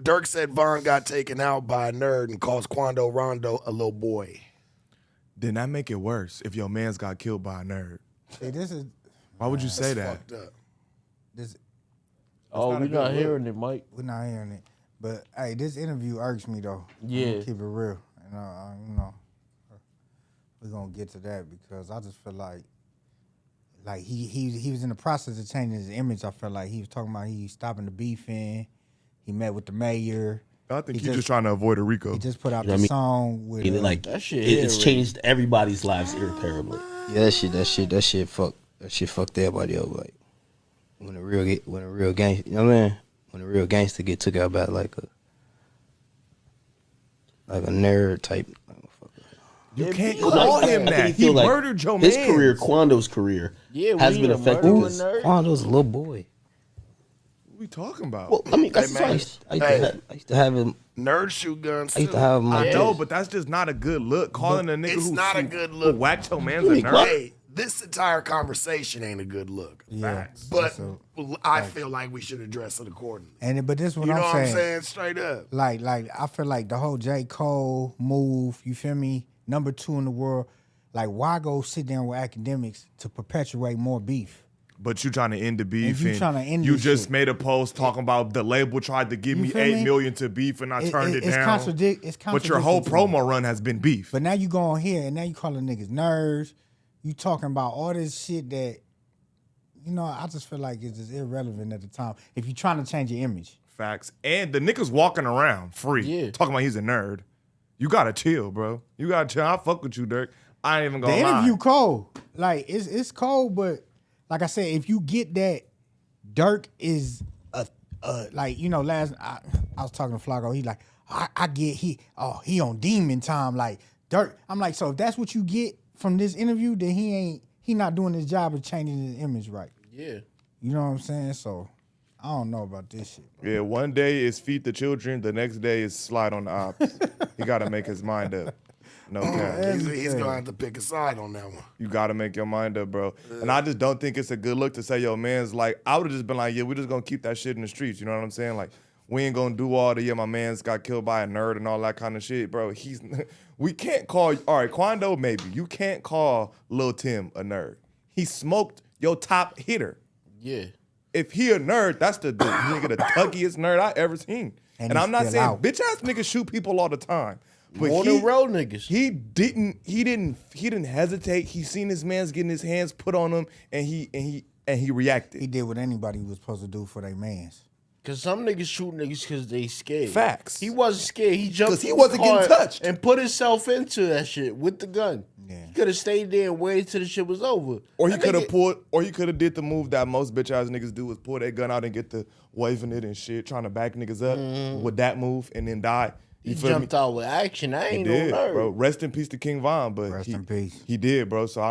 Durk said Vaughn got taken out by a nerd and calls Quando Rondo a little boy. Then that make it worse if your man's got killed by a nerd. Hey, this is Why would you say That's that? fucked up. this. Oh, not a we're good not look. hearing it, Mike. We're not hearing it, but hey, this interview irks me though. Yeah. I'm gonna keep it real, and we're gonna get to that because I just feel like he was in the process of changing his image. I felt like he was talking about he stopping the beefing. He met with the mayor. I think He he's just trying to avoid a Rico. He just put out You know the what I mean? song with Like That shit it's hit changed everybody's lives irreparably. Yeah, that shit fucked everybody up. Like when a real gang, you know what I mean? When a real gangster get took out by like a nerd type. You can't feel call like him I that. think He feel like murdered your his man. career, Quando's career, Yeah, has we been a affected. murderer, This. nerd. Quando's a little boy. What we talking about? Well, I mean, that's Hey, man. I I used to have him. Nerd shoot guns I used too. to have him. I on know, desk. but that's just not a good look. Calling a nigga It's who not a shoot- good who look. whacked your man's a nerd. Hey, this entire conversation ain't a good look. yeah. But So- I feel like we should address it accordingly. but this is what You know I'm what saying. I'm saying? Straight up. Like I feel like the whole J. Cole move, you feel me? Number 2 in the world. Like, why go sit down with academics to perpetuate more beef? But you trying to end the beef, If you tryna end you this just shit. made a post talking about the label tried to give You me feel 8 me? million to beef and I turned it it's down. It's But your whole contradictory to me. promo run has been beef. But now you go on here and now you calling niggas nerds. You talking about all this shit that, I just feel like it's just irrelevant at the time. If you're trying to change your image. Facts. And the niggas walking around free, Yeah. talking about he's a nerd. You gotta chill, bro. You gotta chill. I fuck with you, Durk. I ain't even The gonna lie. interview cold. Like, it's cold, but like I said, if you get that Durk is last I was talking to Flaco, he's like, I get he on demon time, like Durk. I'm like, so if that's what you get from this interview, then he not doing his job of changing his image right. Yeah. You know what I'm saying? So I don't know about this shit. Yeah, one day is feed the children, the next day is slide on the ops. He gotta make his mind up. No cap. He's going to have to pick a side on that one. You gotta make your mind up, bro. And I just don't think it's a good look to say, yo, man's like, I would have just been like, yeah, we're just gonna keep that shit in the streets. You know what I'm saying? Like, we ain't gonna do all the, my man's got killed by a nerd and all that kind of shit, bro. We can't call, all right, Quando maybe. You can't call Lil Tim a nerd. He smoked your top hitter. Yeah. If he a nerd, that's the nigga, the tuggiest nerd I ever seen. And And he's I'm not still saying out. bitch ass niggas shoot people all the time. But More than real niggas. He didn't hesitate. He seen his man's getting his hands put on him and he reacted. He did what anybody was supposed to do for their mans. Cause some niggas shoot niggas because they scared. Facts. He wasn't scared. He jumped. 'Cause he in the wasn't getting car touched. and put himself into that shit with the gun. Yeah. He could have stayed there and waited till the shit was over. Or he That could have nigga- did the move that most bitch ass niggas do is pull their gun out and get the waving it and shit, trying to back niggas up with that move and then die. He You feel me? jumped out with action. I He ain't did, no nerd. bro. Rest in peace to King Von, but Rest in peace. He did, bro. So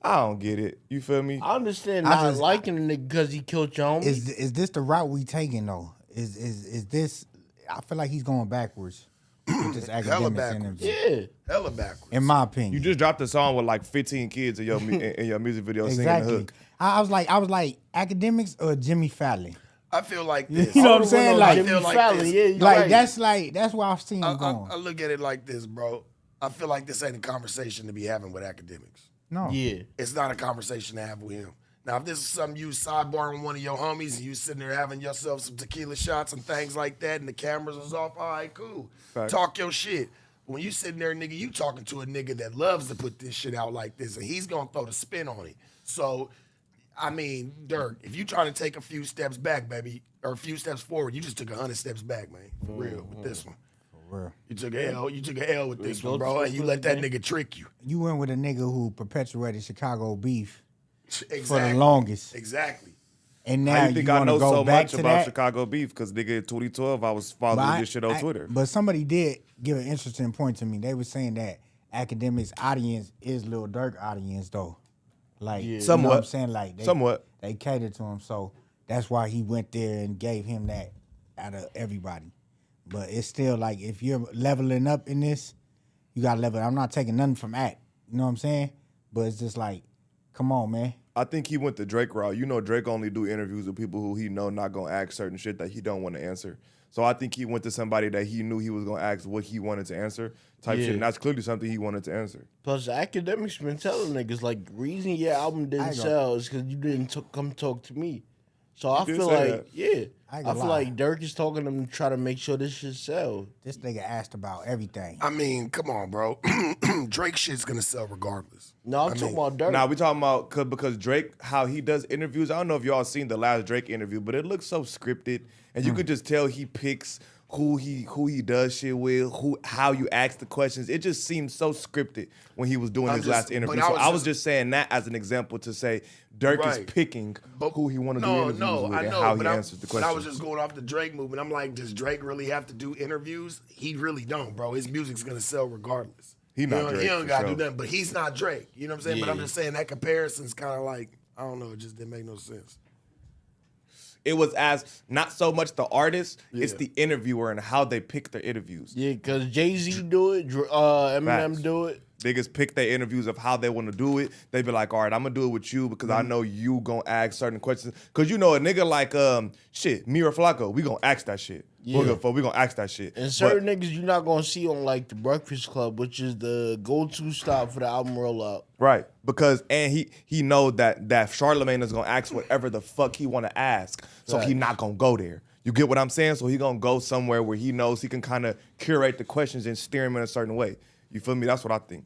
I don't get it. You feel me? I understand I not just- liking a nigga because he killed your homie. Is this the route we taking though? Is this? I feel like he's going backwards with this academic backwards. interview. Yeah. Hella backwards. In my opinion, You just dropped a song with like 15 kids in your in your music video singing the exactly. hook. I was like academics or Jimmy Fallon. I feel like this. You know what I'm I saying? would've Like, went on feel Jimmy like Fallon. this. Yeah, you right. that's why I've seen him I going. look at it like this, bro. I feel like this ain't a conversation to be having with academics. No, Yeah. It's not a conversation to have with him. Now, if this is something you sidebar with one of your homies and you sitting there having yourself some tequila shots and things like that and the cameras is off, all right, cool. Facts. Talk your shit. When you sitting there, nigga, you talking to a nigga that loves to put this shit out like this and he's going to throw the spin on it. So, I mean, Durk, if you trying to take a few steps back, baby, or a few steps forward, you just took 100 steps back, man. For real, with this one. for real. You took a L. You took a L with this go one, to bro, and you let that football nigga trick you. You went with a nigga who perpetuated Chicago beef Exactly. for the longest, Exactly. and now How you think I want to know go so back much to about that. Chicago beef? Because nigga, in 2012, I was following this shit on Twitter. But somebody did give an interesting point to me. They were saying that academics audience is Lil Durk audience though. Like you know Somewhat. what I'm saying? Like they catered to him. So that's why he went there and gave him that out of everybody. But it's still like if you're leveling up in this, you gotta level. I'm not taking nothing from Act. You know what I'm saying? But it's just like, come on, man. I think he went the Drake route. You know, Drake only do interviews with people who he know not gonna ask certain shit that he don't want to answer. So I think he went to somebody that he knew he was gonna ask what he wanted to answer type Yeah. shit, and that's clearly something he wanted to answer. Plus, the academics been telling niggas like, reason your album didn't ain't gonna- sell is because you didn't come talk to me. So I did feel say like, that. yeah, I ain't I gonna feel lie. like Durk is talking to him to try to make sure this shit sell. This nigga asked about everything. I mean, come on, bro. Drake shit's gonna sell regardless. No, I'm talking about Durk. Now we talking about because Drake, how he does interviews. I don't know if y'all seen the last Drake interview, but it looks so scripted, and you could just tell he picks who he does shit with, how you ask the questions. It just seems so scripted when he was doing his last interview. but So I was just saying that as an example to say Dirk is Right. picking who he want to do interviews with I and know, how but he answers the But I was questions. just going off the Drake movement. I'm like, does Drake really have to do interviews? He really don't, bro. His music's gonna sell regardless. He not don't- Drake, He don't for gotta sure. do nothing, but he's not Drake. You know what I'm saying? But I'm Yeah. just saying that comparison's kind of like, I don't know, it just didn't make no sense. It was as not so much the artist, it's Yeah. the interviewer and how they pick their interviews. Yeah, because Jay-Z do it, Eminem Facts. do it. Niggas pick their interviews of how they want to do it. They be like, all right, I'm gonna do it with you because I know you gonna ask certain questions. Cause you know a nigga like me or Flacco, we gonna ask that shit. Yeah. We gonna ask that shit. And certain niggas you're not gonna see on like the Breakfast Club, which is the go-to stop for the album rollout. Right, because and he know that Charlemagne is gonna ask whatever the fuck he want to ask, so he Facts. not gonna go there. You get what I'm saying? So he gonna go somewhere where he knows he can kind of curate the questions and steer him in a certain way. You feel me? That's what I think.